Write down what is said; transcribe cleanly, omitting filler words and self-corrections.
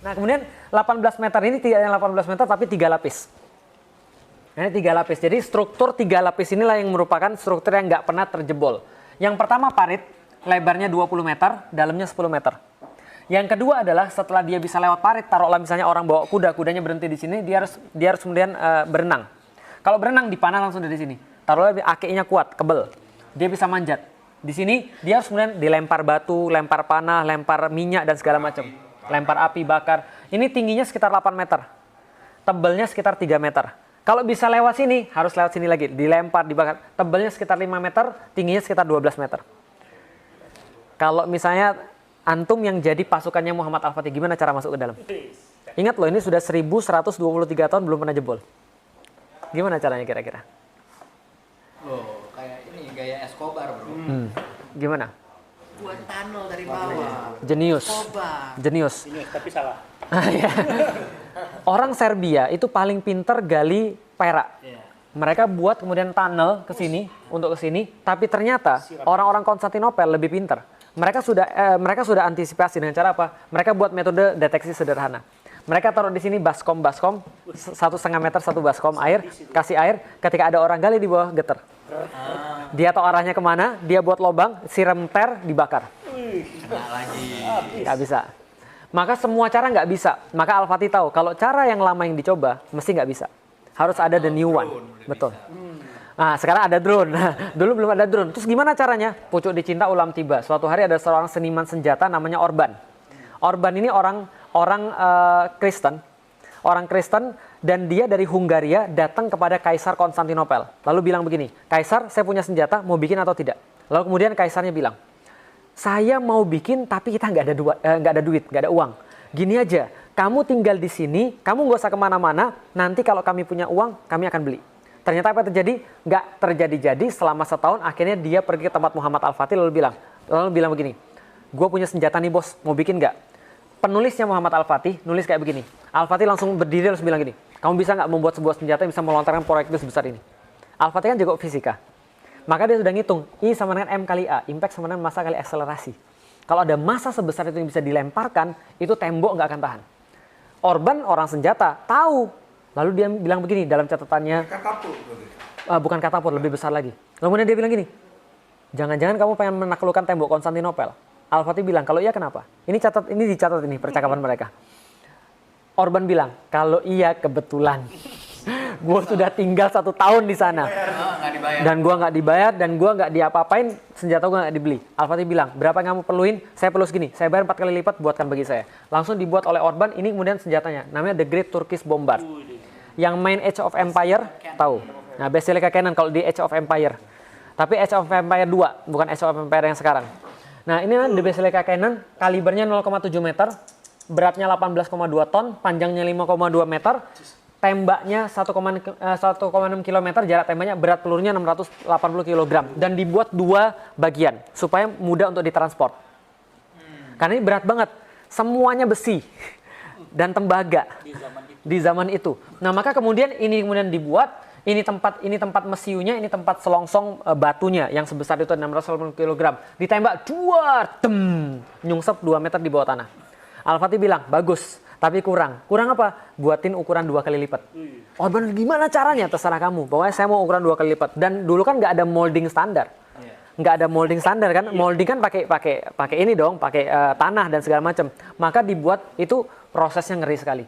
Nah kemudian 18 meter ini tidak yang 18 meter tapi 3 lapis. Ini 3 lapis. Jadi struktur 3 lapis inilah yang merupakan struktur yang nggak pernah terjebol. Yang pertama parit, lebarnya 20 meter, dalamnya 10 meter. Yang kedua adalah setelah dia bisa lewat parit, taruhlah misalnya orang bawa kuda, kudanya berhenti di sini, dia harus kemudian berenang. Kalau berenang dipanah langsung dari sini. Taruhlah akinya kuat, kebel. Dia bisa manjat. Di sini dia harus kemudian dilempar batu, lempar panah, lempar minyak dan segala macam. Lempar api, bakar. Ini tingginya sekitar 8 meter. Tebelnya sekitar 3 meter. Kalau bisa lewat sini, harus lewat sini lagi. Dilempar, dibakar. Tebelnya sekitar 5 meter, tingginya sekitar 12 meter. Kalau misalnya antum yang jadi pasukannya Muhammad Al-Fatih, gimana cara masuk ke dalam? Ingat loh, ini sudah 1123 tahun belum pernah jebol. Gimana caranya kira-kira? Loh, kayak ini gaya Escobar, bro. Gimana? Buat tunnel dari bawah. Jenius. Escobar. Jenius. Tapi salah. Orang Serbia itu paling pinter gali perak. Iya. Mereka buat kemudian tunnel ke sini untuk ke sini, tapi ternyata orang-orang Konstantinopel lebih pinter. Mereka sudah antisipasi dengan cara apa? Mereka buat metode deteksi sederhana. Mereka taruh di sini baskom 1,5 meter satu baskom air, kasih air. Ketika ada orang gali di bawah geter. Dia tahu arahnya kemana, dia buat lubang, siram ter, dibakar. Nggak lagi. Nggak bisa. Maka semua cara nggak bisa. Maka Al-Fatih tahu kalau cara yang lama yang dicoba mesti nggak bisa. Harus ada the new one. Betul. Nah sekarang ada drone. Dulu belum ada drone. Terus gimana caranya? Pucuk dicinta ulam tiba. Suatu hari ada seorang seniman senjata namanya Orban. Orban ini orang Kristen. Orang Kristen dan dia dari Hungaria datang kepada Kaisar Konstantinopel. Lalu bilang begini, Kaisar saya punya senjata mau bikin atau tidak? Lalu kemudian Kaisarnya bilang, saya mau bikin tapi kita nggak ada duit, nggak ada uang. Gini aja, kamu tinggal di sini, kamu nggak usah kemana-mana. Nanti kalau kami punya uang, kami akan beli. Ternyata apa yang terjadi? Nggak terjadi-jadi. Selama setahun, akhirnya dia pergi ke tempat Muhammad Al-Fatih lalu bilang begini, gue punya senjata nih bos, mau bikin nggak? Penulisnya Muhammad Al-Fatih nulis kayak begini. Al-Fatih langsung berdiri terus bilang gini, kamu bisa nggak membuat sebuah senjata yang bisa melontarkan proyektil sebesar ini? Al-Fatih kan jago fisika. Maka dia sudah ngitung, I sama dengan M kali A, impact sama dengan massa kali akselerasi. Kalau ada massa sebesar itu yang bisa dilemparkan, itu tembok nggak akan tahan. Orban orang senjata, tahu. Lalu dia bilang begini dalam catatannya, bukan katapult, lebih besar lagi. Lalu kemudian dia bilang gini, jangan-jangan kamu pengen menaklukkan tembok Konstantinopel. Al-Fatih bilang, kalau iya kenapa? Ini dicatat ini percakapan mereka. Orban bilang, kalau iya kebetulan. Gue sudah tinggal 1 tahun di sana. Dan gue nggak dibayar dan gue nggak diapa-apain, senjata gue nggak dibeli. Al-Fatih bilang, berapa yang kamu perluin? Saya perlu segini. Saya bayar 4 kali lipat, buatkan bagi saya. Langsung dibuat oleh Orban, ini kemudian senjatanya. Namanya The Great Turkish Bombard. Yang main Age of Empire, tahu. Nah, Basilica Cannon kalau di Age of Empire. Tapi Age of Empire 2, bukan Age of Empire yang sekarang. Nah, ini The Basilica Cannon, kalibernya 0,7 meter, beratnya 18,2 ton, panjangnya 5,2 meter, tembaknya 1,6 km, jarak tembaknya, berat pelurunya 680 kg. Dan dibuat 2 bagian, supaya mudah untuk ditransport. Karena ini berat banget, semuanya besi dan tembaga di zaman itu. Nah, maka kemudian ini dibuat. Ini tempat mesiunya, ini tempat selongsong batunya yang sebesar itu 680 kg. Ditembak, nyungsep 2 meter di bawah tanah. Al-Fatih bilang, bagus, tapi kurang. Kurang apa? Buatin ukuran 2 kali lipat. Oh bener, gimana caranya? Terserah kamu. Pokoknya saya mau ukuran 2 kali lipat. Dan dulu kan nggak ada molding standar. Nggak ada molding standar kan? Molding kan pakai ini dong, pakai tanah dan segala macam. Maka dibuat itu prosesnya ngeri sekali.